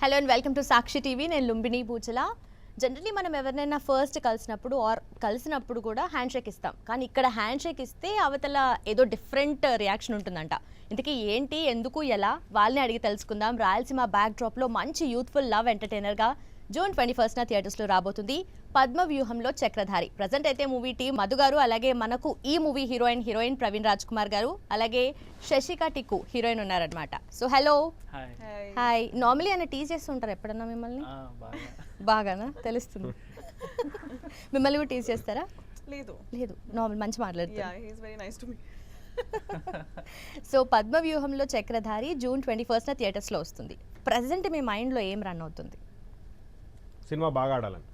Hello and welcome to Sakshi TV. నేను Lumbini పూచల. Generally మనం ఎవరినైనా ఫస్ట్ కలిసినప్పుడు కూడా హ్యాండ్ షేక్ ఇస్తాం, కానీ ఇక్కడ హ్యాండ్ షేక్ ఇస్తే అవతల ఏదో డిఫరెంట్ రియాక్షన్ ఉంటుందంట. ఇంతకీ ఏంటి, ఎందుకు, ఎలా, వాళ్ళని అడిగి తెలుసుకుందాం. రాయలసీమ బ్యాక్ డ్రాప్లో మంచి యూత్ఫుల్ లవ్ ఎంటర్టైనర్గా జూన్ 21న థియేటర్స్లో రాబోతుంది పద్మ వ్యూహంలో చక్రధారి. ప్రజెంట్ అయితే మూవీ టీం మధు గారు, అలాగే మనకు ఈ మూవీ హీరోయిన్ ప్రవీణ్ రాజ్ కుమార్ గారు, అలాగే శశిక టిక్కు హీరోయిన్ ఉన్నారనమాట. So hello. హాయ్. నార్మలీ ఆయన టీజ్ చేస్తుంటారు ఎప్పుడన్నా మిమ్మల్ని? బాగానా తెలుస్తుంది. మిమ్మల్ని కూడా టీజ్ చేస్తారా? లేదు లేదు, నార్మల్ మంచి మాట్లాడుతారు. సో పద్మ వ్యూహంలో చక్రధారి జూన్ 21న థియేటర్స్లో వస్తుంది. ప్రజెంట్ మీ మైండ్లో ఏం రన్ అవుతుంది? సినిమా బాగా ఆడాలని,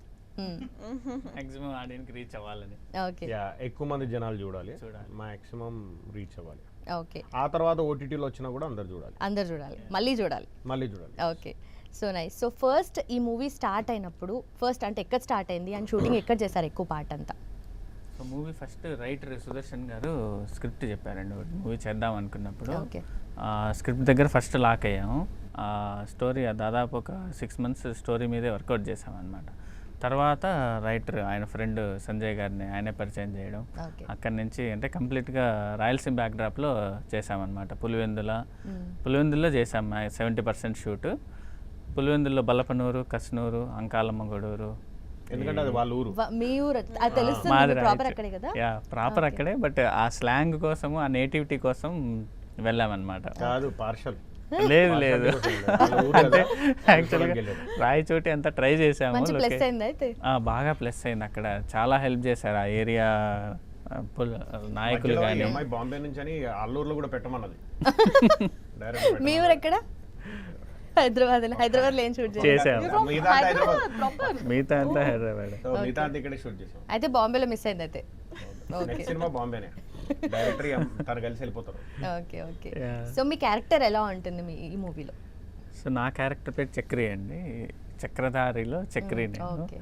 మాక్సిమం ఆడియన్కి రీచ్ అవ్వాలని. ఓకే, ఎక్కువ మంది జనాలు చూడాలి, మాక్సిమం రీచ్ అవ్వాలి. ఓకే. ఆ తర్వాత ఓటీటీలో వచ్చినా కూడా అందరు చూడాలి, మళ్ళీ చూడాలి. Okay, so nice. So first ఈ మూవీ స్టార్ట్ అయినప్పుడు అంటే ఎక్కడ స్టార్ట్ అయింది అండ్ షూటింగ్ ఎక్కడ చేశారు ఎక్కువ పార్ట్ అంతా? So movie first writer Sudarshan గారు స్క్రిప్ట్ చెప్పారండి. మూవీ చేద్దాం అనుకున్నప్పుడు స్క్రిప్ట్ దగ్గర ఫస్ట్ లాక్ అయ్యాము. స్టోరీ దాదాపు ఒక 6 months స్టోరీ మీదే వర్కౌట్ చేసామన్నమాట. తర్వాత రైటర్ ఆయన ఫ్రెండ్ సంజయ్ గారిని ఆయనే పరిచయం చేయడం, అక్కడి నుంచి అంటే కంప్లీట్గా రాయలసీమ బ్యాక్డ్రాప్లో చేసామన్నమాట. పులివెందుల్లో చేసాం 70% షూట్. పులివెందుల్లో బల్లపనూరు, కస్నూరు, అంకాలమ్మ గొడూరు, ఎందుకంటే అది వాళ్ళ ఊరు. మీ ఊరు తెలుస్తుంది, ప్రాపర్ అక్కడే కదా? ప్రాపర్ అక్కడే. బట్ ఆ స్లాంగ్ కోసము, ఆ నేటివిటీ కోసం వెళ్ళామన్నమాట. కాదు, పార్షల్ లేదు అంటే యాక్చువల్గా రాయచోటి అంతా ట్రై చేసాము. బాగా ప్లస్ అయింది. అక్కడ చాలా హెల్ప్ చేశారు ఆ ఏరియా నాయకులు కానీ. బాంబే నుంచి అని అల్లూరులో కూడా పెట్టమన్నది. మీ ఊరు ఎక్కడ? హైదరాబాద్ లో ఏం షూట్ చేసాము. మిగతా అంతా హైదరాబాద్. అయితే బాంబేలో మిస్ అయింది. అయితే సినిమా బాంబేనే, డైరెక్టర్ తను కలిసి వెళ్ళిపోతారు. Okay, okay. సో మీ క్యారెక్టర్ ఎలా ఉంటుంది ఈ మూవీలో? సో నా క్యారెక్టర్ పేరు చక్రి అండి. చక్రధారిలో చక్రి నేను.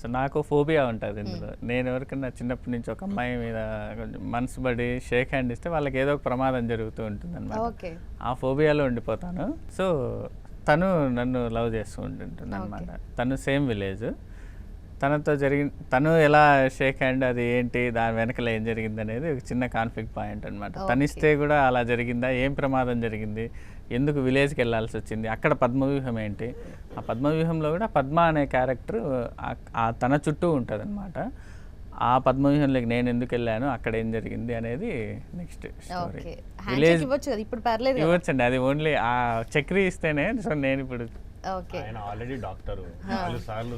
సో నాకు ఫోబియా ఉంటుంది ఇందులో. నేను ఎవరికన్నా చిన్నప్పటి నుంచి ఒక అమ్మాయి మీద కొంచెం మనసు పడి షేక్ హ్యాండ్ ఇస్తే వాళ్ళకి ఏదో ఒక ప్రమాదం జరుగుతూ ఉంటుంది అనమాట. ఆ ఫోబియాలో ఉండిపోతాను. సో తను నన్ను లవ్ చేస్తూ ఉంటుంటుంది అనమాట. తను సేమ్ విలేజ్. తను ఎలా షేక్ హ్యాండ్, అది ఏంటి, దాని వెనకల ఏం జరిగింది అనేది ఒక చిన్న కాన్ఫ్లిక్ట్ పాయింట్ అనమాట. తనిస్తే కూడా అలా జరిగిందా, ఏం ప్రమాదం జరిగింది, ఎందుకు విలేజ్కి వెళ్ళాల్సి వచ్చింది, అక్కడ పద్మవ్యూహం ఏంటి, ఆ పద్మవ్యూహంలో కూడా పద్మ అనే క్యారెక్టర్ తన చుట్టూ ఉంటుంది అనమాట. ఆ పద్మవ్యూహంలోకి నేను ఎందుకు వెళ్ళాను, అక్కడ ఏం జరిగింది అనేది నెక్స్ట్ స్టోరీ. విలేజ్ ఇవ్వచ్చండి, అది ఓన్లీ ఆ చక్రీ ఇస్తేనే. సో నేను ఇప్పుడు ఆయన ఆల్రెడీ డాక్టర్, 4 సార్లు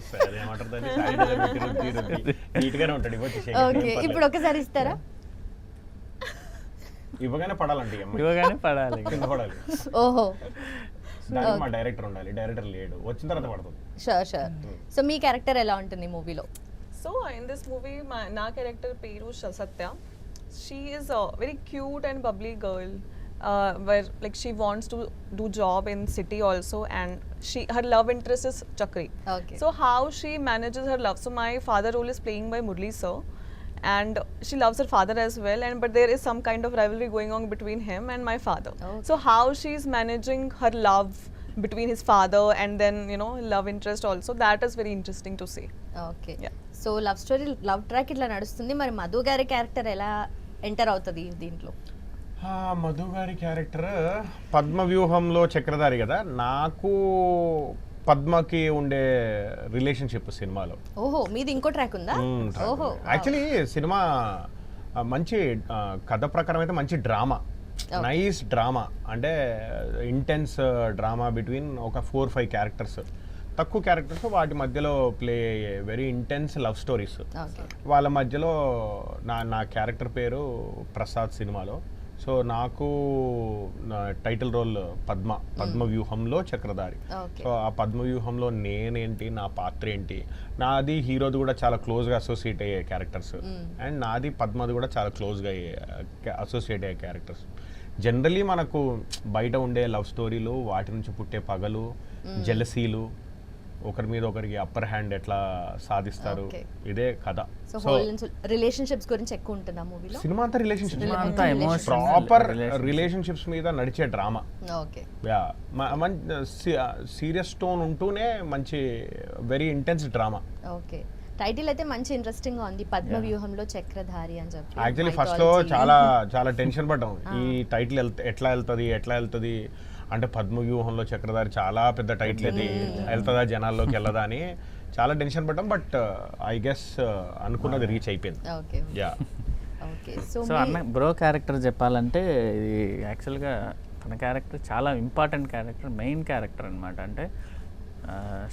ఇప్పుడు ఒకసారి ఇస్తారా? ఇవ్వగానే పడాలండి, ఇవ్వగానే పడాలి. ఓహో, మా డైరెక్టర్ ఉండాలి, డైరెక్టర్ లేడు, వచ్చిన తర్వాత పడుతుంది. షూర్. సో మీ క్యారెక్టర్ ఎలా ఉంటుంది మూవీలో? So in this movie, my character Peru Satya, she is a very cute and bubbly girl, where like she wants to do job in city also, and her love interest is Chakri. Okay. So how she manages her love? So my father role is playing by Murli sir, and she loves her father as well, but there is some kind of rivalry going on between him and my father. Okay. So how she is managing her love between his father and then love interest also, that is very interesting to see. Okay. Yeah. So love track ఇట్లా నడుస్తుంది. మరి మధు గారి character ఎలా enter అవుతుంది దీంట్లో? మధు గారి character పద్మవ్యూహంలో Chakradhari కదా, నాకు పద్మకి ఉండే రిలేషన్షిప్ సినిమాలో. ఓహో, మీది ఇంకో ట్రాక్ ఉందా? ఓహో, యాక్చువల్లీ సినిమా మంచి కథ ప్రకారం అయితే మంచి డ్రామా, నైస్ డ్రామా, అంటే ఇంటెన్స్ డ్రామా బిట్వీన్ ఒక 4-5 క్యారెక్టర్స్, తక్కువ క్యారెక్టర్స్, వాటి మధ్యలో ప్లే అయ్యే వెరీ ఇంటెన్స్ లవ్ స్టోరీస్. వాళ్ళ మధ్యలో నా క్యారెక్టర్ పేరు ప్రసాద్ సినిమాలో. సో నాకు టైటిల్ రోల్ పద్మవ్యూహంలో చక్రధారి. సో ఆ పద్మవ్యూహంలో నేనేంటి, నా పాత్ర ఏంటి, నాది హీరోది కూడా చాలా క్లోజ్గా అసోసియేట్ అయ్యే క్యారెక్టర్స్, అండ్ నాది పద్మది కూడా చాలా క్లోజ్గా అసోసియేట్ అయ్యే క్యారెక్టర్స్. జనరలీ మనకు బయట ఉండే లవ్ స్టోరీలు, వాటి నుంచి పుట్టే పగలు, జెలసీలు, ఒకరి మీద ఒకరికి అప్పర్ హ్యాండ్ ఎట్లా సాధిస్తారు, Okay. ఇదే కథ. సో హోల్ రిలేషన్షిప్స్ గురించి ఎక్కువ ఉంటుంది ఆ మూవీలో. సినిమా అంతా రిలేషన్షిప్స్, సినిమా అంతా emotional ప్రాపర్ relationship. రిలేషన్షిప్స్ మీద నడిచే drama. Okay. Yeah, serious tone ఉంటూనే మంచి very intense drama. Okay. Title అయితే మంచి ఇంట్రెస్టింగ్ గా ఉంది, పద్మ వ్యూహంలో చక్రధారి అని చెప్పి. యాక్చువల్లీ ఫస్ట్ లో చాలా టెన్షన్ పడ్డాం, ఈ టైటిల్ ఎట్లా వెళ్తుంది అంటే పద్మ వ్యూహంలో చక్రధారి చాలా పెద్ద టైటిల్ ఇది, వెళ్తుందా జనాల్లోకి వెళ్ళదా అని చాలా టెన్షన్ పడ్డాం. బట్ ఐ గెస్ అనుకున్నది రీచ్ అయిపోయింది. ఓకే. యా. ఓకే. సో అన్న బ్రో క్యారెక్టర్ చెప్పాలంటే ఇది యాక్చువల్గా తన క్యారెక్టర్ చాలా ఇంపార్టెంట్ క్యారెక్టర్, మెయిన్ క్యారెక్టర్ అనమాట. అంటే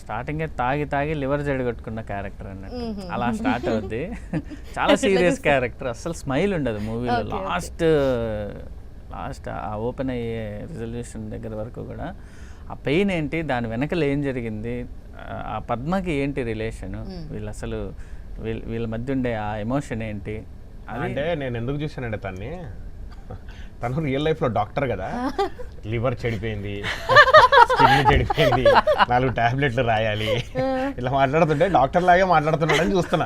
స్టార్టింగే తాగి లివర్ జడగొట్టుకున్న క్యారెక్టర్ అన్నట్టు అలా స్టార్ట్ అవుద్ది. చాలా సీరియస్ క్యారెక్టర్, అసలు స్మైల్ ఉండదు మూవీలో. లాస్ట్ ఆ ఓపెన్ అయ్యే రిజల్యూషన్ దగ్గర వరకు కూడా ఆ పెయిన్ ఏంటి, దాని వెనకలు ఏం జరిగింది, ఆ పద్మకి ఏంటి రిలేషను, వీళ్ళు అసలు వీళ్ళ మధ్య ఉండే ఆ ఎమోషన్ ఏంటి. అంటే నేను ఎందుకు చూసానంటే తను రియల్ లైఫ్ లో డాక్టర్ కదా, లివర్ చెడిపోయింది, స్కిన్ చెడిపోయింది, 4 టాబ్లెట్లు రాయాలి, ఇలా మాట్లాడుతుంటే డాక్టర్ లాగే మాట్లాడుతున్నాడని చూస్తున్నా.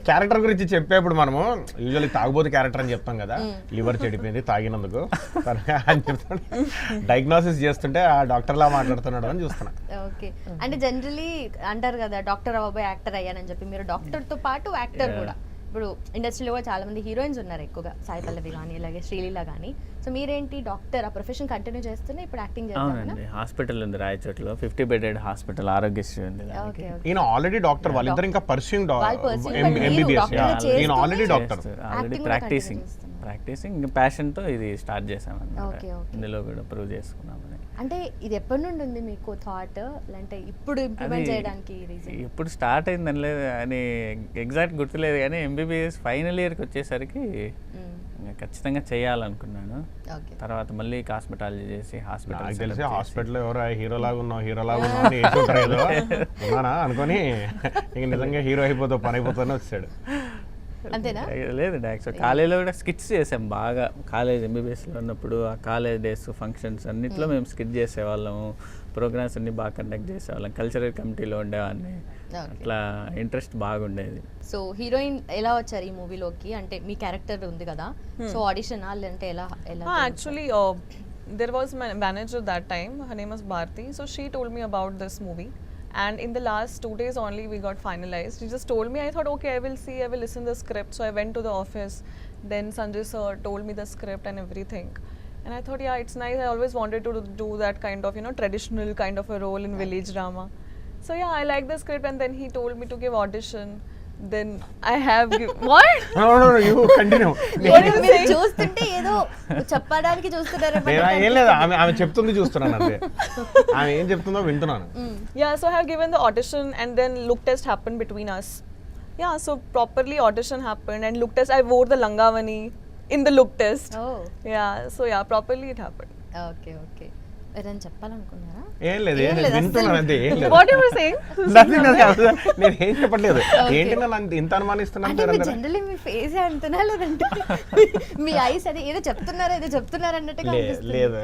క్యారెక్టర్ గురించి చెప్పేప్పుడు మనము యూజువల్లీ తాగుబోతు క్యారెక్టర్ అని చెప్తాం కదా, లివర్ చెడిపోయింది తాగినందుకు అని చెప్తాడు, డయాగ్నోసిస్ చేస్తుంటే ఆ డాక్టర్ లా మాట్లాడుతున్నాడు అని చూస్తున్నా. ఓకే. అంటే జనరలీ అంటారు కదా డాక్టర్ అవ్వబోయే యాక్టర్ అయ్యానని చెప్పి, మీరు డాక్టర్ తో పాటు యాక్టర్ కూడా. ఇప్పుడు ఇండస్ట్రీలో కూడా చాలా మంది హీరోయిన్స్ ఉన్నారు ఎక్కువగా, సాయి పల్లవి కానీ అలాగే శ్రీలీల కానీ. సో మీరేంటి డాక్టర్ ఆ ప్రొఫెషన్ కంటిన్యూ చేస్తూనే ఇప్పుడు యాక్టింగ్ చేస్తారా? అవునండి, హాస్పిటల్ ఉంది రాయచోటిలో, 50 బెడెడ్ హాస్పిటల్, ఆరోగ్యశ్రీ ఉంది. ఈయన ఆల్రెడీ డాక్టర్, వాళ్ళిద్దరు ఇంకా పర్సూయింగ్ ఎంబీబీఎస్. ఈయన ఆల్రెడీ డాక్టర్, ఆల్రెడీ ప్రాక్టీసింగ్ ప్యాషన్తో ఇది స్టార్ట్ చేసామన్నమాట. ఇందులో కూడా ప్రూవ్ చేసుకున్నామని. అంటే ఇది ఎప్పటి నుండి ఉంది మీకు థాట్, అంటే ఇప్పుడు ఇంప్లిమెంట్ చేయడానికి రీజన్? ఇప్పుడు స్టార్ట్ అయిందని లేదు అని ఎగ్జాక్ట్ గుర్తులేదు, కానీ ఎంబీబీఎస్ ఫైనల్ ఇయర్కి వచ్చేసరికి ఖచ్చితంగా చేయాలనుకున్నాను. తర్వాత మళ్ళీ హాస్పిటాలజీ చేసి నాకు తెలిసి హాస్పిటల్ ఎవరో హీరోలాగా ఉన్నావు ఏదో ఉన్నానా అనుకొని ఇంక నిజంగా హీరో అయిపోతావు, పని అయిపోతానే వచ్చాడు. అంతేనా? లేదండి, యాక్చువల్ కాలేజ్లో కూడా స్కిట్స్ చేసాం బాగా. కాలేజ్ ఎంబీబీఎస్లో ఉన్నప్పుడు ఆ కాలేజ్ డేస్ ఫంక్షన్స్ అన్నిట్లో మేము స్కిట్ చేసేవాళ్ళము, ప్రోగ్రామ్స్ అన్ని బాగా కండక్ట్ చేసేవాళ్ళం, కల్చరల్ కమిటీలో ఉండేవాడిని. అట్లా ఇంట్రెస్ట్ బాగుండేది. సో హీరోయిన్ ఎలా వచ్చారు ఈ మూవీలోకి? అంటే మీ క్యారెక్టర్ ఉంది కదా, సో ఆడిషన్ అంటే ఎలా? Actually, there was my manager that time. Her name was Bharti. So she told me about this movie. And in the last 2 days only we got finalized. She just told me, I thought, okay, I will listen to the script. So I went to the office. Then Sanjay sir told me the script and everything. And I thought, yeah, it's nice. I always wanted to do that kind of, traditional kind of a role in village drama. So yeah, I liked the script, and then he told me to give audition. Then I have what? No, you continue. మీరు చూస్తుంటే ఏదో చెప్పడానికి చూస్తున్నారు. ఏం లేదు, ఆమె చెప్తుంది చూస్తున్నాను అంతే, ఆమె ఏం చెప్తుందో వింటున్నాను. Yeah, so I have given the audition, and then look test happened between us. Yeah, so properly audition happened, and look test, I wore the langavani in the look test. Oh. Yeah, so yeah, properly it happened. Okay. ఏదైనా చెప్పాలనుకున్నారా? ఏం లేదు, వింటున్నాను అంతే, ఏం లేదు. What you were saying? నేను ఏం చెప్పట్లేదు. ఏంటి నన్ను ఇంత అనుమానిస్తున్నాను? జనరల్లీ మీ ఫేస్ అంటున్నా, లేదంటే మీ ఐస్ అది ఏదో చెప్తున్నారు అన్నట్టుగా లేదు,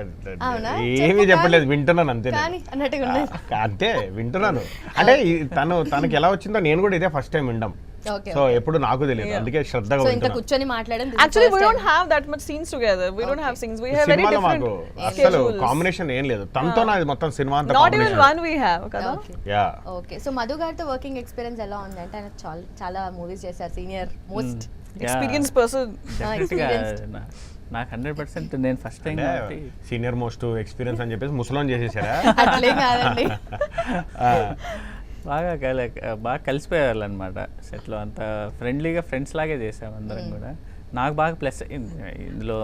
ఏమీ చెప్పలేదు, వింటున్నాను అంతే అన్నట్టుగా. అంతే వింటున్నాను. అంటే తనకి ఎలా వచ్చిందో నేను కూడా ఇదే ఫస్ట్ టైం వినడం. సో ఎప్పుడు నాకు తెలియదు, అందుకే శ్రద్ధగా కూర్చొని మాట్లాడడం. Actually, we don't have that much scenes together. We don't have scenes. We have very different అసలు కాంబినేషన్ ఏం లేదు. తనతో నాది మొత్తం సినిమా అంతా not even one we have కదా. యా. ఓకే. సో మధు గారితో వర్కింగ్ ఎక్స్పీరియన్స్ ఎలా ఉంది? అంటే ఆయన చాలా మూవీస్ చేశారు, సీనియర్ మోస్ట్ experienced person. నాకు 100% నేను first time senior most experience అని చెప్పేసి ముసలోన్ చేసేసారా? అట్లే కాదండి, బాగా కలిసిపోయేవాళ్ళు అనమాట సెట్లో. అంతా ఫ్రెండ్లీగా ఫ్రెండ్స్ లాగే చేసాం అందరం కూడా. నాకు బాగా ప్లస్ అయింది ఇందులో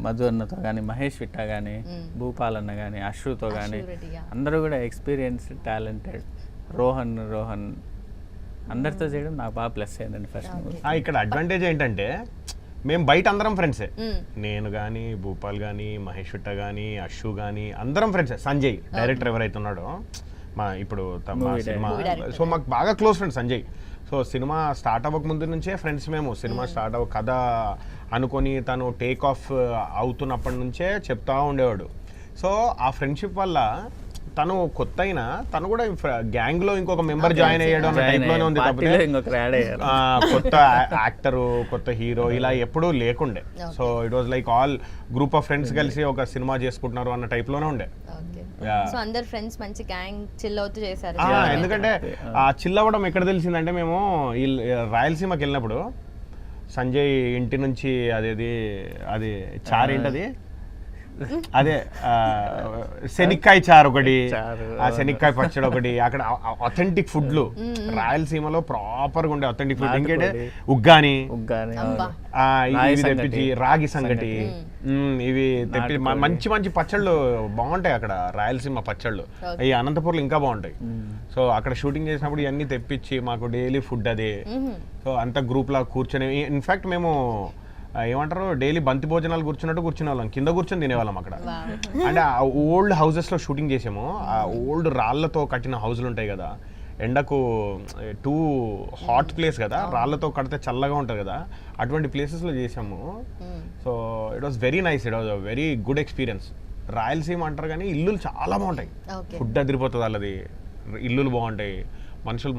మధు అన్నతో కానీ, మహేష్ విట్టా కానీ, భూపాల్ అన్న కానీ, అశ్రుతో కానీ, అందరూ కూడా ఎక్స్పీరియన్స్, టాలెంటెడ్. రోహన్ అందరితో చేయడం నాకు బాగా ప్లస్ అయిందండి ఫస్ట్ మూవీ. ఇక్కడ అడ్వాంటేజ్ ఏంటంటే మేము బయట అందరం ఫ్రెండ్సే, నేను కానీ, భూపాల్ కానీ, మహేష్ విట్టా కానీ, అశ్వు కానీ, అందరం ఫ్రెండ్సే. సంజయ్ డైరెక్టర్ ఎవరైతే ఉన్నాడో మా ఇప్పుడు సినిమా, సో మాకు బాగా close friend Sanjay. So cinema start అవ్వక ముందు నుంచే ఫ్రెండ్స్ మేము. సినిమా స్టార్ట్ అవ్వ కథ అనుకొని తను టేక్ ఆఫ్ అవుతున్నప్పటి నుంచే చెప్తా ఉండేవాడు. సో ఆ ఫ్రెండ్షిప్ వల్ల తను కొత్త అయినా తను కూడా గ్యాంగ్ లో ఇంకొక మెంబర్ జాయిన్ అయ్యాడు అన్న టైప్ లోనే ఉంది పార్టీలో తప్పితే ఇంకొకరు యాడ్ అయ్యారు. కొత్త యాక్టర్ కొత్త హీరో ఇలా ఎప్పుడూ లేకుండే. So it was like all group of friends కలిసి ఒక సినిమా చేసుకుంటున్నారు అన్న టైప్ లోనే ఉండే. సో అందరు ఫ్రెండ్స్ మంచి గ్యాంగ్ చిల్ అవుతూ చేశారు. ఎందుకంటే ఆ చిల్ అవ్వడం ఎక్కడ తెలిసిందంటే మేము ఈ రాయలసీమకి వెళ్ళినప్పుడు సంజయ్ ఇంటి నుంచి అది చారు ఏంటది అదే శనిక్కాయ చారు ఒకటి, ఆ శనిక్కాయ పచ్చడి ఒకటి, అక్కడ అథెంటిక్ ఫుడ్లు రాయలసీమలో ప్రాపర్ గా ఉండే అథెంటిక్ ఫుడ్. ఇంకేంటే ఉగ్గాని ఇవి తెప్పించి రాగి సంగటి ఇవి తెప్పి మంచి మంచి పచ్చళ్ళు బాగుంటాయి అక్కడ రాయలసీమ పచ్చళ్ళు. ఈ అనంతపూర్లో ఇంకా బాగుంటాయి. సో అక్కడ షూటింగ్ చేసినప్పుడు ఇవన్నీ తెప్పించి మాకు డైలీ ఫుడ్ అదే. సో అంత గ్రూప్ లా కూర్చొని ఇన్ఫాక్ట్ మేము ఏమంటారు డైలీ బంతి భోజనాలు కూర్చున్నట్టు కూర్చునే వాళ్ళం, కింద కూర్చొని తినేవాళ్ళం అక్కడ. అంటే ఆ ఓల్డ్ హౌసెస్ లో షూటింగ్ చేసాము. ఆ ఓల్డ్ రాళ్లతో కట్టిన హౌస్లు ఉంటాయి కదా, ఎండకు టూ హాట్ ప్లేస్ కదా, రాళ్లతో కడితే చల్లగా ఉంటుంది కదా, అటువంటి ప్లేసెస్లో చేసాము. So it was very nice, it was a very good experience. Rayalaseema అంటారు కానీ ఇల్లులు చాలా బాగుంటాయి, ఫుడ్ అదిరిపోతుంది వాళ్ళది, ఇల్లులు బాగుంటాయి, మనుషులు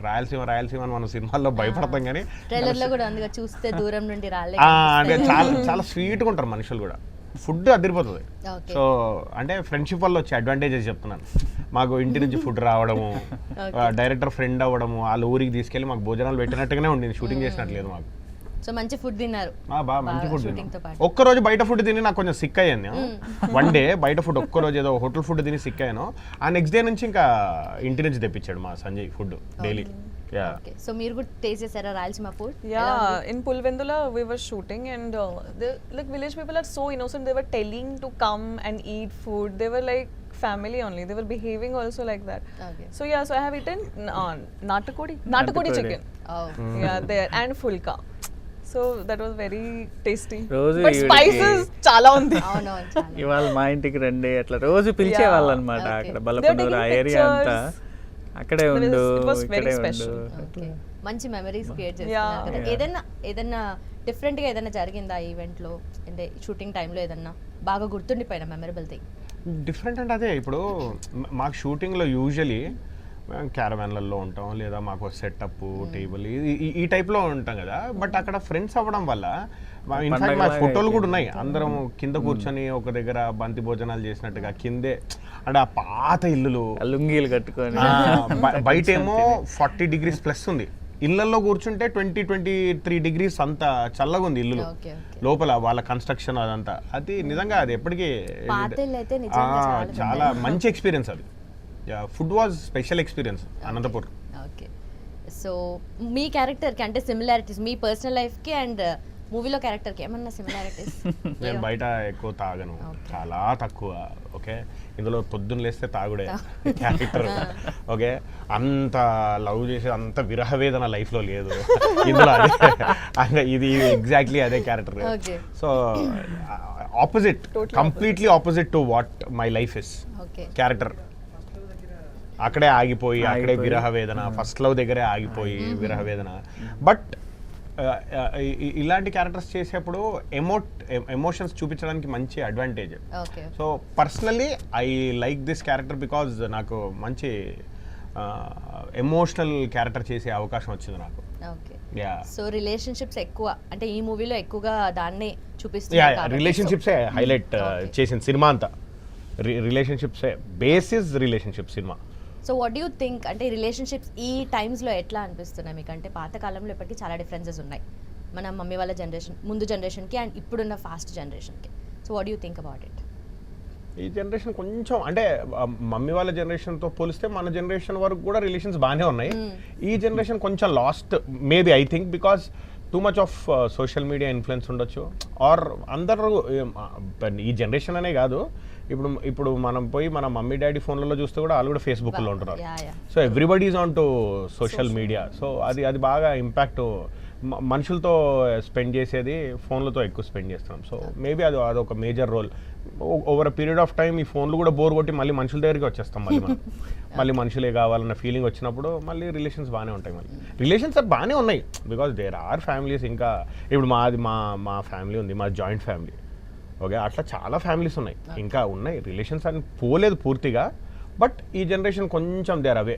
రాయలసీమ అని మనం సినిమాల్లో భయపడతాం కానీ ట్రైలర్లో కూడా అందుగా చూస్తే దూరం నుండి రాలే అంటే చాలా చాలా స్వీట్గా ఉంటారు మనుషులు కూడా, ఫుడ్ అదిరిపోతుంది. సో అంటే ఫ్రెండ్షిప్ వల్ల వచ్చే అడ్వాంటేజెస్ చెప్తున్నాను. మాకు ఇంటి నుంచి ఫుడ్ రావడము, డైరెక్టర్ ఫ్రెండ్ అవ్వడము, వాళ్ళ ఊరికి తీసుకెళ్ళి మాకు భోజనాలు పెట్టినట్టుగానే ఉండింది, షూటింగ్ చేసినట్లేదు మాకు. సో మంచి ఫుడ్ తిన్నారు. బాగా మంచి ఫుడ్ తిన్నాను. ఒక్కరోజు బయట ఫుడ్ తిని నాకు కొంచెం సిక్ అయ్యాను. వన్ డే బయట ఫుడ్ ఒక్కరోజు ఏదో హోటల్ ఫుడ్ తిని సిక్ అయ్యాను. ఆ నెక్స్ట్ డే నుంచి ఇంకా ఇంటి నుంచి తెప్పించాడు మా సంజయ్ ఫుడ్ డైలీ. సో మీరు కూడా టేస్ట్ చేశారా Rayalaseema food? In Pulvendula we were shooting and like village people are so innocent. They were telling to come and eat food. They were like family only. They were behaving also like that. So yeah, so I have eaten natakodi chicken. Yeah, there and fulka. So that was very tasty. But spices chala undi. ఇవాళ మా ఇంటికి రండి అట్లా రోజు పిలిచేవాళ్ళు అనమాట. అక్కడ బల్లపనూరు ఆ area అంతా అక్కడే ఉండు, ఇక్కడే ఉండు. మంచి మెమరీస్ క్రియేట్ చేస్తున్నారు కదా. ఏదైనా డిఫరెంట్ గా ఏదైనా జరిగిందా ఈవెంట్ లో, అంటే షూటింగ్ టైంలో ఏదన్నా బాగా గుర్తుండిపోయిన మెమరబుల్ థింగ్? డిఫరెంట్ అంటే అదే, ఇప్పుడు మాకు షూటింగ్లో యూజువలీ క్యారవాన్లలో ఉంటాం, లేదా మాకు సెటప్ టేబుల్ ఈ టైప్లో ఉంటాం కదా. బట్ అక్కడ ఫ్రెండ్స్ అవ్వడం వల్ల ఇన్ఫాక్ట్ మా ఫోటోలు కూడా ఉన్నాయి, అందరం కింద కూర్చొని ఒక దగ్గర బంతి భోజనాలు చేసినట్టుగా కిందే. అంటే ఆ పాత ఇల్లులు లుంగీలు కట్టుకొని, బయట ఏమో 40 degrees ప్లస్ ఉంది, ఇళ్లలో కూర్చుంటే 20-23 degrees అంత చల్లగా ఉంది ఇల్లు లోపల, వాళ్ళ కన్స్ట్రక్షన్ అదంతా. అది నిజంగా అది ఎప్పటికీ చాలా మంచి ఎక్స్పీరియన్స్. అది food was special experience Anantapur. Okay, so మీ క్యారెక్టర్కి అంటే సిమిలారిటీస్ మీ పర్సనల్ లైఫ్కి అండ్ మూవీలో క్యారెక్టర్కి ఏమన్నా సిమిలారిటీస్? నేను బయట ఎక్కువ తాగను, చాలా తక్కువ. ఓకే, ఇందులో పొద్దున్న లేస్తే తాగుడే క్యారెక్టర్. ఓకే, అంత లవ్ చేసే అంత విరహవేదన లైఫ్లో లేదు ఇందులో. అదే ఇది ఎగ్జాక్ట్లీ అదే character. So opposite, completely opposite to what my life is. Character అక్కడే ఆగిపోయి, అక్కడే విరహవేదన, ఫస్ట్ లవ్ దగ్గరే ఆగిపోయి విరహవేదన. బట్ ఇలాంటి క్యారెక్టర్స్ చేసేప్పుడు ఎమోషన్స్ చూపించడానికి మంచి advantage. So personally I like this character because నాకు మంచి ఎమోషనల్ క్యారెక్టర్ చేసే అవకాశం వచ్చింది నాకు. సో రిలేషన్షిప్స్ ఎక్కువ అంటే ఈ మూవీలో ఎక్కువగా దాన్ని చూపిస్తుంది. రిలేషన్షిప్సే హైలైట్ చేసిన సినిమా అంతా. రిలేషన్షిప్సే basis relationship cinema. So what do you think, అంటే రిలేషన్షిప్స్ ఈ టైమ్స్లో ఎట్లా అనిపిస్తున్నాయి మీకు? అంటే పాత కాలంలో ఇప్పటికీ చాలా డిఫరెన్సెస్ ఉన్నాయి, మన మమ్మీ వాళ్ళ జనరేషన్ ముందు జనరేషన్కి అండ్ ఇప్పుడున్న ఫాస్ట్ జనరేషన్కి. So what do think about it? ఈ జనరేషన్ కొంచెం అంటే మమ్మీ వాళ్ళ జనరేషన్తో పోలిస్తే మన జనరేషన్ వరకు కూడా రిలేషన్స్ బాగానే ఉన్నాయి. ఈ జనరేషన్ కొంచెం last maybe, I think, because too much of social media influence ఉండొచ్చు. ఆర్ అందరూ ఈ జనరేషన్ అనే కాదు, ఇప్పుడు మనం పోయి మన మమ్మీ డాడీ ఫోన్లలో చూస్తే కూడా వాళ్ళు కూడా ఫేస్బుక్లో ఉంటున్నారు. So everybody is on to social media. So అది బాగా ఇంపాక్ట్, మనుషులతో స్పెండ్ చేసేది ఫోన్లతో ఎక్కువ స్పెండ్ చేస్తున్నాం. సో మేబీ అదొక major role. Over a period of time ఈ ఫోన్లు కూడా బోర్ కొట్టి మళ్ళీ మనుషుల దగ్గరికి వచ్చేస్తాం. మళ్ళీ మనుషులే కావాలన్న ఫీలింగ్ వచ్చినప్పుడు మళ్ళీ రిలేషన్స్ బాగానే ఉంటాయి. మళ్ళీ రిలేషన్స్ బాగానే ఉన్నాయి బికాస్ దేర్ ఆర్ ఫ్యామిలీస్. ఇంకా ఇప్పుడు మా ఫ్యామిలీ ఉంది, మా జాయింట్ ఫ్యామిలీ. ఓకే, అట్లా చాలా ఫ్యామిలీస్ ఉన్నాయి, ఇంకా ఉన్నాయి. రిలేషన్స్ అని పోలేదు పూర్తిగా, బట్ ఈ జనరేషన్ కొంచెం దేర్ అవే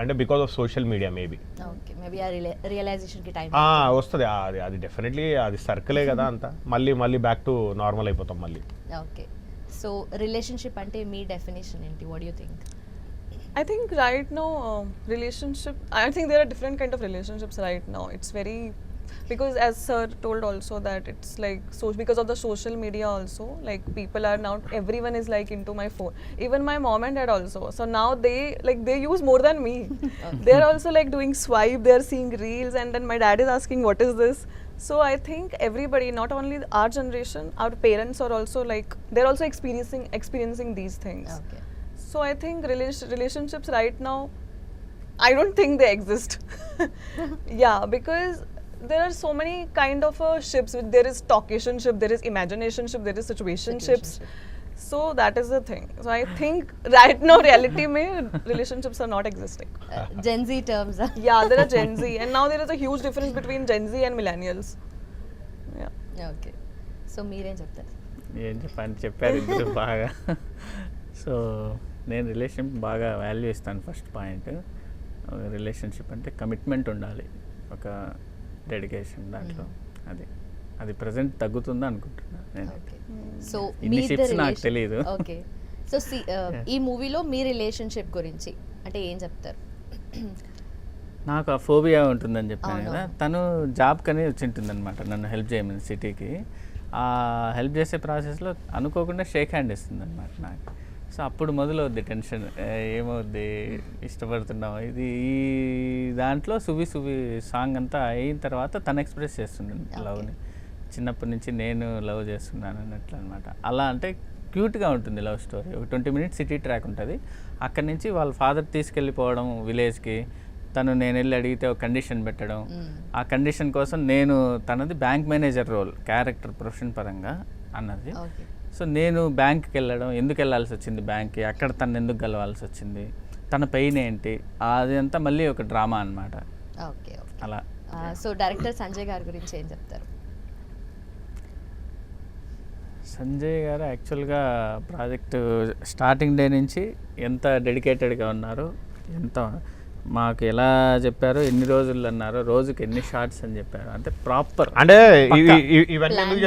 అంటే because of social media maybe okay maybe ఆ రియలైజేషన్కి టైం వస్తుంది అది డెఫినెట్లీ అది సర్కిలే కదా అంతా మళ్ళీ బ్యాక్ టు నార్మల్ అయిపోతాం మళ్ళీ. ఓకే సో రిలేషన్షిప్ అంటే మీ డెఫినేషన్ ఏంటి, what you think? I think right now relationship. I think there are different kind of relationships right now. It's very because as sir told also that it's like so because of the social media also like people are now everyone is like into my phone. Even my mom and dad also. So now they use more than me. They are also like doing swipe. They are seeing reels and then my dad is asking what is this. So I think everybody, not only our generation, our parents are also like they're also experiencing these things. Okay So I think relationships right now, I don't think they exist. Yeah, because there are so many kind of ships. There is talkationship, there is imaginationship, there is situationships. So that is the thing. So I think right now reality mein relationships are not existing. Gen Z terms. Yeah, there are Gen Z and now there is a huge difference between Gen Z and millennials. Yeah. Okay so మీరేం చెప్తారు? ఏం చెప్పారు ఇద్దరు బాగా. So నేను relationship బాగా value ఇస్తాను. First point relationship అంటే కమిట్మెంట్ ఉండాలి, ఒక డెడికేషన్ దాంట్లో. అది ప్రజెంట్ తగ్గుతుందా అనుకుంటున్నాను నేను. ఓకే సో ఇన్ని షిప్స్ నాకు తెలియదు. ఓకే సో ఈ మూవీలో మీ రిలేషన్షిప్ గురించి అంటే ఏం చెప్తారు? నాకు ఆ ఫోబియా ఉంటుందని చెప్పాను అవును. కదా, తను జాబ్ కని వచ్చి ఉంటుందన్నమాట నన్ను హెల్ప్ చేయమని సిటీకి. ఆ హెల్ప్ చేసే ప్రాసెస్లో అనుకోకుండా షేక్ హ్యాండ్ ఇస్తుంది అనమాట నాకు. సో అప్పుడు మొదలవుద్ది టెన్షన్, ఏమవుద్ది ఇష్టపడుతున్నావు ఇది. ఈ దాంట్లో సువి సాంగ్ అంతా అయిన తర్వాత తను ఎక్స్ప్రెస్ చేస్తుంది లవ్ని. చిన్నప్పటి నుంచి నేను లవ్ చేస్తున్నాను అన్నట్లు అనమాట. అలా అంటే క్యూట్గా ఉంటుంది లవ్ స్టోరీ. ఒక 20 minutes సిటీ ట్రాక్ ఉంటుంది. అక్కడి నుంచి వాళ్ళ ఫాదర్ తీసుకెళ్ళిపోవడం విలేజ్కి, నేను వెళ్ళి అడిగితే ఒక కండిషన్ పెట్టడం. ఆ కండిషన్ కోసం నేను తనది bank manager role character profession పరంగా అన్నది. సో నేను బ్యాంక్కి వెళ్ళడం, ఎందుకు వెళ్ళాల్సి వచ్చింది బ్యాంక్కి, అక్కడ తను ఎందుకు గెలవాల్సి వచ్చింది, తన పెయిన్ ఏంటి, అది అంతా మళ్ళీ ఒక డ్రామా అనమాట. ఓకే అలా. సో డైరెక్టర్ సంజయ్ గారి గురించి ఏం చెప్తారు? సంజయ్ గారు యాక్చువల్గా ప్రాజెక్టు స్టార్టింగ్ డే నుంచి ఎంత డెడికేటెడ్గా ఉన్నారు, ఎంత మాకు ఎలా చెప్పారో, ఎన్ని రోజులు అన్నారో, రోజుకి ఎన్ని షార్ట్స్ అని చెప్పారు, అంటే ప్రాపర్. అంటే ఇవన్నీ ఎందుకు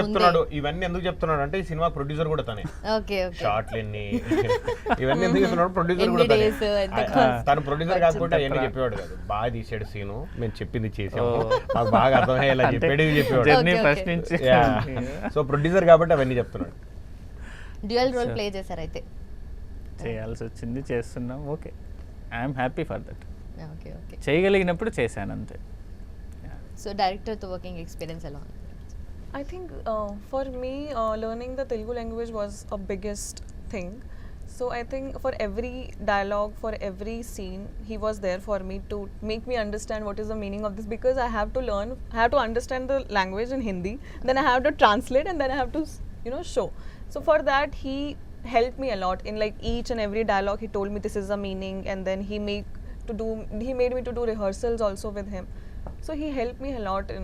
చెప్తున్నాడు అంటే ఈ సినిమా ప్రొడ్యూసర్ కూడా తనే. ఓకే షార్ట్లు ఎన్ని ఇవన్నీ ఎందుకు చెప్తున్నాడు, ప్రొడ్యూసర్ కూడా తనే. తను ప్రొడ్యూసర్ కాకపోతే అవన్నీ చెప్పేవాడు కాదు. బాగా తీసాడు సీను, మేము చెప్పింది చేసాము, మాకు బాగా అర్థమయ్యేలా చెప్పాడు చెప్పేవాడు జర్నీ ఫస్ట్ నుంచి. సో ప్రొడ్యూసర్ కాబట్టి అవన్నీ చెప్తున్నాడు. డ్యూయల్ రోల్ ప్లే చేశారు అయితే? చేయాల్సి వచ్చింది, చేస్తున్నాం. Okay, I'm happy for that. Okay చేయగలిగినప్పుడు చేశాను అంతే. సో డైరెక్టర్తో వర్కింగ్ ఎక్స్పీరియన్స్ ఎలా ఉంది? I think for me, learning the Telugu language was a biggest thing. So I think for every dialogue, for every scene, he was there for me to make me understand what is the meaning of this, because I have to understand the language in Hindi, then I have to translate, and then I have to show. So for that he helped me a lot in like each and every dialogue. He told me this is the meaning, and then he made me to do rehearsals also with him. So he helped me a lot in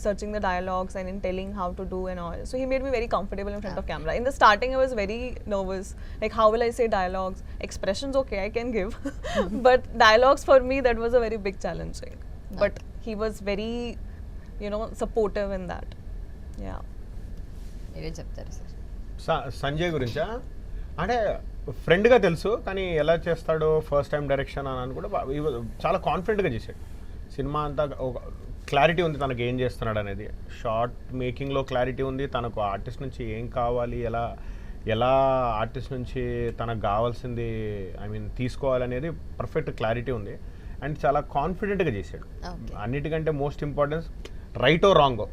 searching the dialogues and in telling how to do and all. So he made me very comfortable in front of camera. In the starting I was very nervous, like how will I say dialogues, expressions okay I can give but dialogues for me that was a very big challenge. But he was very supportive in that. Yeah. మీరే చెప్తారు sir? Sanjay గురించా అంటే ఫ్రెండ్గా తెలుసు, కానీ ఎలా చేస్తాడో first time direction అని కూడా చాలా కాన్ఫిడెంట్గా చేశాడు. సినిమా అంతా ఒక క్లారిటీ ఉంది తనకు ఏం చేస్తున్నాడు అనేది. షార్ట్ మేకింగ్లో క్లారిటీ ఉంది, తనకు ఆర్టిస్ట్ నుంచి ఏం కావాలి, ఎలా ఆర్టిస్ట్ నుంచి తనకు కావాల్సింది తీసుకోవాలనేది పర్ఫెక్ట్ క్లారిటీ ఉంది. అండ్ చాలా కాన్ఫిడెంట్గా చేశాడు. అన్నిటికంటే మోస్ట్ ఇంపార్టెన్స్ రైటో రాంగో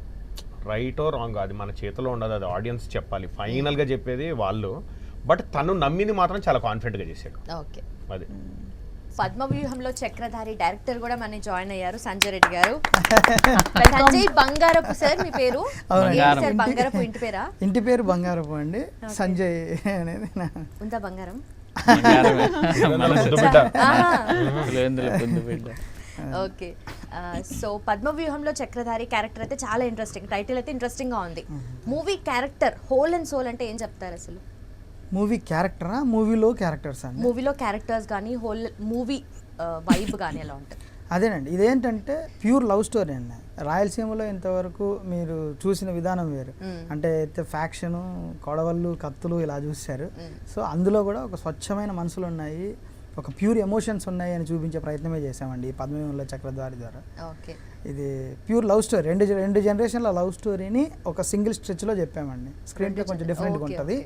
అది మన చేతిలో ఉండదు, అది ఆడియన్స్ చెప్పాలి, ఫైనల్గా చెప్పేది వాళ్ళు. బట్ తను నమ్మింది మాత్రం చాలా కాన్ఫిడెంట్గా చేశాడు. ఓకే, అది పద్మవ్యూహంలో చక్రధారి డైరెక్టర్ కూడా మనకి జాయిన్ అయ్యారు సంజయ్ రెడ్డి గారు. సంజయ్ బంగారపు సార్ మీ పేరు? సార్ బంగారపు ఇంటి పేరా? ఇంటి పేరు బంగారపు అండి, సంజయ్ అనేది ఉందా బంగారం? ఓకే, సో పద్మవ్యూహంలో చక్రధారి క్యారెక్టర్ అయితే చాలా ఇంట్రెస్టింగ్, టైటిల్ అయితే ఇంట్రెస్టింగ్ గా ఉంది. Movie character whole and soul అంటే ఏం చెప్తారు అసలు? మూవీ క్యారెక్టరా, మూవీలో క్యారెక్టర్స్ అండి? మూవీలో క్యారెక్టర్స్ కానీ హోల్ మూవీ వైబ్ కానీ ఎలా ఉంటుంది? అదేనండి, ఇదేంటంటే ప్యూర్ లవ్ స్టోరీ అండి. రాయలసీమలో ఇంతవరకు మీరు చూసిన విధానం వేరు. అంటే ఫ్యాక్షను, కొడవళ్ళు, కత్తులు ఇలా చూశారు. సో అందులో కూడా ఒక స్వచ్ఛమైన మనసులు ఉన్నాయి, ఒక ప్యూర్ ఎమోషన్స్ ఉన్నాయి అని చూపించే ప్రయత్నమే చేసామండి ఈ పద్మవ్యూహంలో చక్రధారి ద్వారా. ఓకే, ఇది ప్యూర్ లవ్ స్టోరీ, రెండు జనరేషన్ల లవ్ స్టోరీని ఒక సింగిల్ స్ట్రెచ్లో చెప్పామండి. స్క్రీన్ ప్లే కొంచెం డిఫరెంట్గా ఉంటుంది.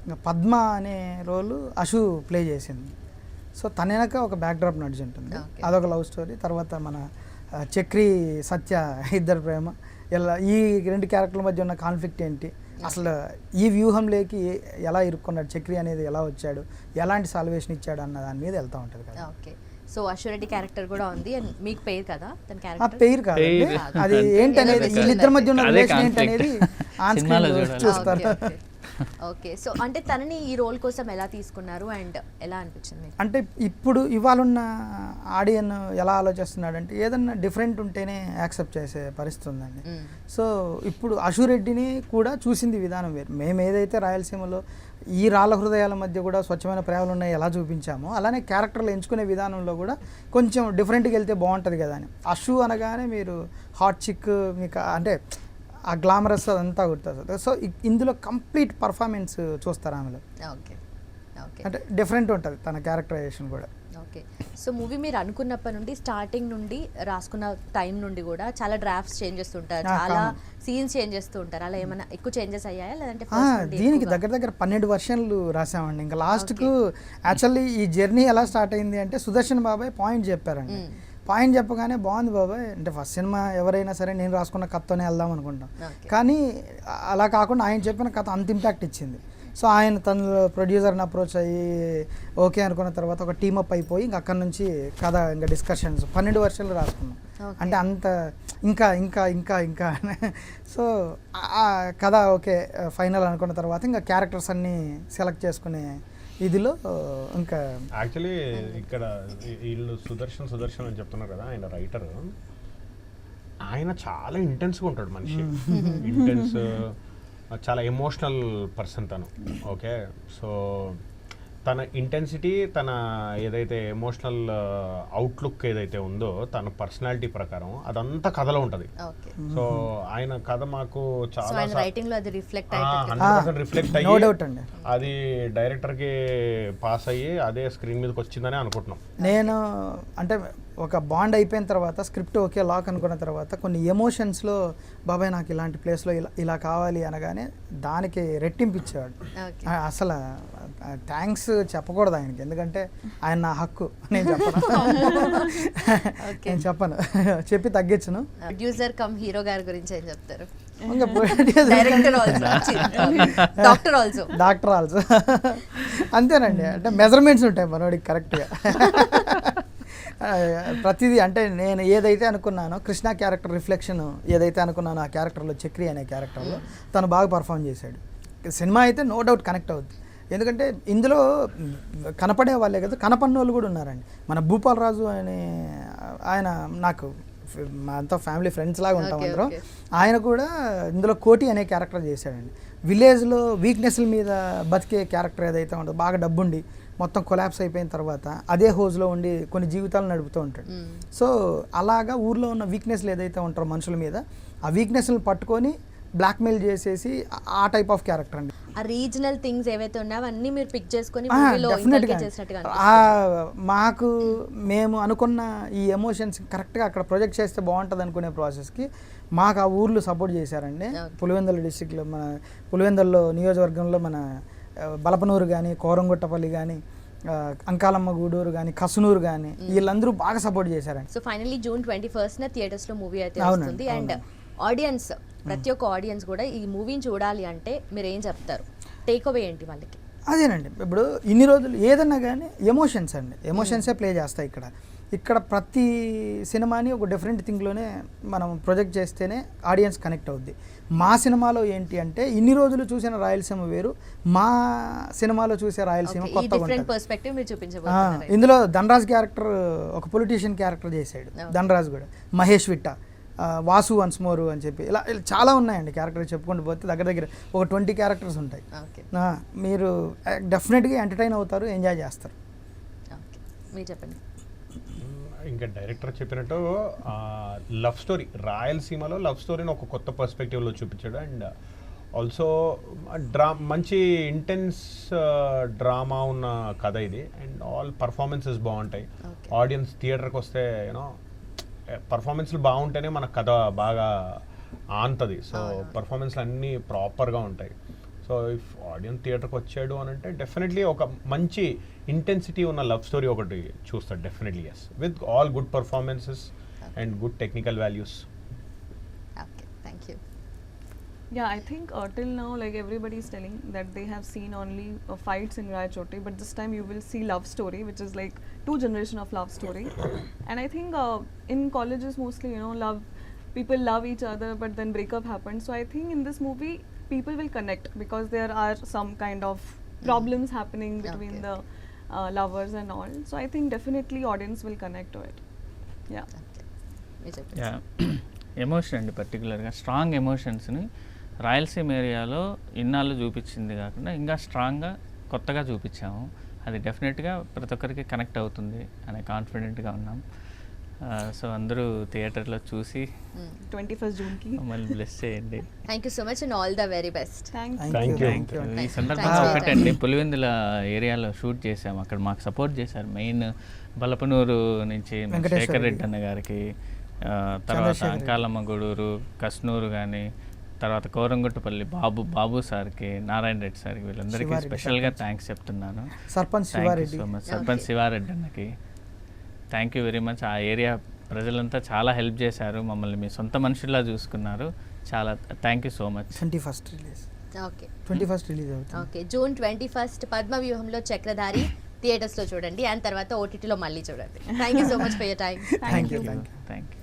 ఇంకా పద్మ అనే రోలు అశు ప్లే చేసింది. సో తన వెనక ఒక బ్యాక్డ్రాప్ నడిచి ఉంటుంది, అదొక లవ్ స్టోరీ. తర్వాత మన చక్రి, సత్య ఇద్దరు ప్రేమ, ఇలా ఈ రెండు క్యారెక్టర్ల మధ్య ఉన్న కాన్ఫ్లిక్ట్ ఏంటి, అసలు ఈ వ్యూహంలోకి ఎలా ఇరుక్కున్నాడు చక్రి అనేది, ఎలా వచ్చాడు, ఎలాంటి సాల్వేషన్ ఇచ్చాడు అన్న దాని మీద వెళ్తూ ఉంటుంది కదా. ఓకే. సో అశ్వరెడ్డి క్యారెక్టర్ కూడా ఉంది, అండ్ మీకు పేరు కదా తన ఆ క్యారెక్టర్? పేరు కాదు, అది ఏంటనేది వీళ్ళిద్దరి మధ్య ఉన్న రిలేషన్ ఏంటనేది ఆన్ స్క్రీన్ చూస్తారు. ఓకే, సో అంటే తనని ఈ రోల్ కోసం ఎలా తీసుకున్నారు అండ్ ఎలా అనిపించింది? అంటే ఇప్పుడు ఇవాళ ఉన్న ఆడియన్ ఎలా ఆలోచిస్తున్నాడంటే ఏదన్నా డిఫరెంట్ ఉంటేనే యాక్సెప్ట్ చేసే పరిస్థితి ఉందండి. సో ఇప్పుడు అశురెడ్డిని కూడా చూసింది విధానం వేరు. మేము ఏదైతే రాయలసీమలో ఈ రాళ్ళ హృదయాల మధ్య కూడా స్వచ్ఛమైన ప్రేమలు ఉన్నాయి ఎలా చూపించామో, అలానే క్యారెక్టర్లు ఎంచుకునే విధానంలో కూడా కొంచెం డిఫరెంట్గా వెళ్తే బాగుంటుంది కదా అని. అశు అనగానే మీరు హాట్ చిక్, మీకు అంటే ఆ గ్లామరస్ అదంతా గుర్తుంది. సో ఇందులో కంప్లీట్ పర్ఫార్మెన్స్ చూస్తారు ఆమెలో. ఓకే, ఓకే, అంటే డిఫరెంట్ ఉంటుంది తన క్యారెక్టరైజేషన్ కూడా. ఓకే. సో మూవీ మీరు అనుకున్నప్పటి నుండి, స్టార్టింగ్ నుండి, రాసుకున్న టైం నుండి కూడా చాలా డ్రాఫ్ట్స్ చేంజ్ చేస్తుంటారు, చాలా సీన్స్ చేంజ్ చేస్తూ ఉంటారు. అలా ఏమైనా ఎక్కువ చేంజెస్ అయ్యాయా, లేదంటే దీనికి దగ్గర 12 వర్షన్లు రాసామండి. ఇంకా లాస్ట్కు యాక్చువల్లీ ఈ జర్నీ ఎలా స్టార్ట్ అయింది అంటే సుదర్శన్ బాబాయ్ పాయింట్ చెప్పారండి. పాయింట్ చెప్పగానే బాగుంది బాబాయ్, అంటే ఫస్ట్ సినిమా ఎవరైనా సరే నేను రాసుకున్న కథతోనే వెళ్దాం అనుకుంటాం, కానీ అలా కాకుండా ఆయన చెప్పిన కథ అంత ఇంపాక్ట్ ఇచ్చింది. సో ఆయన తన ప్రొడ్యూసర్ని అప్రోచ్ అయ్యి ఓకే అనుకున్న తర్వాత ఒక టీమప్ అయిపోయి ఇంక అక్కడ నుంచి కథ ఇంకా డిస్కషన్స్ 12 వర్షాలు రాసుకున్నాం. అంటే అంత ఇంకా ఇంకా ఇంకా ఇంకా సో ఆ కథ ఓకే ఫైనల్ అనుకున్న తర్వాత ఇంకా క్యారెక్టర్స్ అన్నీ సెలెక్ట్ చేసుకునే ఇదిలో ఇంకా యాక్చువల్లీ ఇక్కడ వీళ్ళు సుదర్శన్ అని చెప్తున్నారు కదా, ఆయన రైటర్. ఆయన చాలా ఇంటెన్స్గా ఉంటాడు మనిషి, ఇంటెన్స్, చాలా ఎమోషనల్ పర్సన్ తను. ఓకే, సో తన ఇంటెన్సిటీ, తన ఏదైతే ఎమోషనల్ అవుట్లుక్ ఏదైతే ఉందో తన పర్సనాలిటీ ప్రకారం అదంతా కథలో ఉంటుంది. సో ఆయన కథ మాకు చాలా 100% రిఫ్లెక్ట్ అయ్యి అది డైరెక్టర్కి పాస్ అయ్యి అదే స్క్రీన్ మీదకి వచ్చిందని అనుకుంటున్నాం. నేను అంటే ఒక బాండ్ అయిపోయిన తర్వాత స్క్రిప్ట్ ఓకే లాక్ అనుకున్న తర్వాత కొన్ని ఎమోషన్స్లో బాబాయ్ నాకు ఇలాంటి ప్లేస్లో ఇలా కావాలి అనగానే దానికి రెట్టింపు ఇచ్చేవాడు. అసలు థ్యాంక్స్ చెప్పకూడదు ఆయనకి, ఎందుకంటే ఆయన నా హక్కు, నేను చెప్పను చెప్పి తగ్గించను. ప్రొడ్యూసర్ కమ్ హీరో గారి గురించి ఏం చెప్తారు? డాక్టర్ ఆల్సో అంతేనండి. అంటే మెజర్మెంట్స్ ఉంటాయి మనోడికి కరెక్ట్గా. ప్రతిదీ అంటే నేను ఏదైతే అనుకున్నానో కృష్ణ క్యారెక్టర్ రిఫ్లెక్షన్ ఏదైతే అనుకున్నానో ఆ క్యారెక్టర్లో చక్రి అనే క్యారెక్టర్లో తను బాగా పర్ఫామ్ చేశాడు. సినిమా అయితే నో డౌట్ కనెక్ట్ అవుద్ది, ఎందుకంటే ఇందులో కనపడే వాళ్ళే కదా కనపడిన వాళ్ళు కూడా ఉన్నారండి. మన భూపాల్ రాజు అనే ఆయన నాకు మా అంతా ఫ్యామిలీ ఫ్రెండ్స్ లాగా ఉంటాం అందరం. ఆయన కూడా ఇందులో కోటి అనే క్యారెక్టర్ చేశాడండి. విలేజ్లో వీక్నెస్ల మీద బతికే క్యారెక్టర్ ఏదైతే ఉంటుందో, బాగా డబ్బుండి మొత్తం కొలాప్స్ అయిపోయిన తర్వాత అదే హోజ్లో ఉండి కొన్ని జీవితాలు నడుపుతూ ఉంటాడు. సో అలాగా ఊర్లో ఉన్న వీక్నెస్లు ఏదైతే ఉంటారో మనుషుల మీద, ఆ వీక్నెస్లు పట్టుకొని బ్లాక్మెయిల్ చేసేసి ఆ టైప్ ఆఫ్ క్యారెక్టర్ అండి. ఆ రీజనల్ థింగ్స్ ఏవైతే ఉన్నాయో అన్నీ మీరు పిక్ చేసుకొని మాకు మేము అనుకున్న ఈ ఎమోషన్స్ కరెక్ట్గా అక్కడ ప్రొజెక్ట్ చేస్తే బాగుంటుంది అనుకునే ప్రాసెస్కి మాకు ఆ ఊర్లు సపోర్ట్ చేశారండి. పులివెందుల డిస్టిక్లో, మన పులివెందుల్లో నియోజకవర్గంలో మన బలపనూరు కానీ, కోరంగుట్టపల్లి కానీ, అంకాలమ్మ గూడూరు కానీ, కసునూరు కానీ, వీళ్ళందరూ బాగా సపోర్ట్ చేశారండి. సో ఫైనల్లీ June 21st థియేటర్స్లో మూవీ అయితే వస్తుంది. అండ్ ఆడియన్స్, ప్రతి ఒక్క ఆడియన్స్ కూడా ఈ మూవీని చూడాలి అంటే మీరు ఏం చెప్తారు? టేక్ అవే ఏంటి వాళ్ళకి? అదేనండి, ఇప్పుడు ఇన్ని రోజులు ఏదన్నా కానీ ఎమోషన్స్ అండి, ఎమోషన్సే ప్లే చేస్తాయి ఇక్కడ ప్రతి సినిమాని ఒక డిఫరెంట్ థింగ్లోనే మనం ప్రొజెక్ట్ చేస్తేనే ఆడియన్స్ కనెక్ట్ అవుద్ది. మా సినిమాలో ఏంటి అంటే ఇన్ని రోజులు చూసిన రాయలసీమ వేరు, మా సినిమాలో చూసే రాయలసీమ కొత్తగా ఉంటుంది. ఇందులో ధనరాజ్ క్యారెక్టర్ ఒక పొలిటీషియన్ క్యారెక్టర్ చేశాడు ధనరాజ్ కూడా, మహేష్ విట్ట. వాసు వన్స్ మోరు అని చెప్పి ఇలా చాలా ఉన్నాయండి క్యారెక్టర్ చెప్పుకుంటూ పోతే దగ్గర ఒక 20 క్యారెక్టర్స్ ఉంటాయి. ఓకే మీరు డెఫినెట్గా ఎంటర్టైన్ అవుతారు, ఎంజాయ్ చేస్తారు. ఓకే మీరు చెప్పండి. ఇంకా డైరెక్టర్ చెప్పినట్టు లవ్ స్టోరీ, రాయలసీమలో లవ్ స్టోరీని ఒక కొత్త పర్స్పెక్టివ్లో చూపించాడు. అండ్ ఆల్సో మంచి ఇంటెన్స్ డ్రామా ఉన్న కథ ఇది. అండ్ ఆల్ పర్ఫార్మెన్సెస్ బాగుంటాయి. ఆడియన్స్ థియేటర్కి వస్తే యూనో పర్ఫార్మెన్స్లు బాగుంటేనే మన కథ బాగా ఆంతది. సో పర్ఫార్మెన్స్లు అన్నీ ప్రాపర్గా ఉంటాయి. సో ఇఫ్ ఆడియన్స్ థియేటర్కి వచ్చాడు అని అంటే డెఫినెట్లీ ఒక మంచి ఇంటెన్సిటీ ఉన్న లవ్ స్టోరీ ఒకటి చూస్తాడు definitely. Yes, with all good performances and good technical values. Okay thank you. Yeah, I think till now, like everybody is telling that they have seen only fights in Raya Chotti, but this time you will see love story, which is like 2 generation of love story. And I think in colleges mostly, you know, people love each other, but then breakup happens. So I think in this movie, people will connect because there are some kind of problems happening between the lovers and all. So I think definitely audience will connect to it. Yeah. Okay మీరు చెప్పండి. Emotion అండి, పర్టికులర్గా strong ఎమోషన్స్ని రాయలసీమ ఏరియాలో ఇన్నాళ్ళు చూపించింది కాకుండా ఇంకా స్ట్రాంగ్గా కొత్తగా చూపించాము. అది డెఫినెట్గా ప్రతి ఒక్కరికి కనెక్ట్ అవుతుంది అనే కాన్ఫిడెంట్గా ఉన్నాం. సో అందరూ థియేటర్లో చూసి 21st June ki. మమ్మల్ని బ్లెస్ చేయండి. Thank you so much and all the very best. Thank you. Thank you. Thank you. ఈ సందర్భంగా Thanks. ఒకటండి, పులివెందుల ఏరియాలో షూట్ చేసాము. అక్కడ మాకు సపోర్ట్ చేశారు. మెయిన్ బలపనూరు నుంచి వెంకటేశ్వర శేఖర్ రెడ్డి అన్న గారికి, తర్వాత అంకాలమ్మ గూడూరు, కస్నూరు కానీ, తర్వాత కోరంగుట్టపల్లి బాబు సార్కి, నారాయణ రెడ్డి సార్కి, వీళ్ళందరికీ శివారెడ్డి స్పెషల్గా థ్యాంక్స్ చెప్తున్నాను. Sarpanch thank you Sivareddy. So much. Sarpanch Sivareddy అన్నకి థ్యాంక్ యూ వెరీ మచ్. ఆ ఏరియా ప్రజలంతా చాలా హెల్ప్ చేశారు, మమ్మల్ని మీ సొంత మనుషుల్లా చూసుకున్నారు. చాలా thank you so much. 21st release. Okay 21st release అవుతుంది. ఓకే జూన్ 21 పద్మవ్యూహంలో చక్రధారి థియేటర్స్లో చూడండి అండ్ తర్వాత ఓటీటీలో మళ్ళీ చూడండి. Thank you so much for your time. Thank you. Thank you.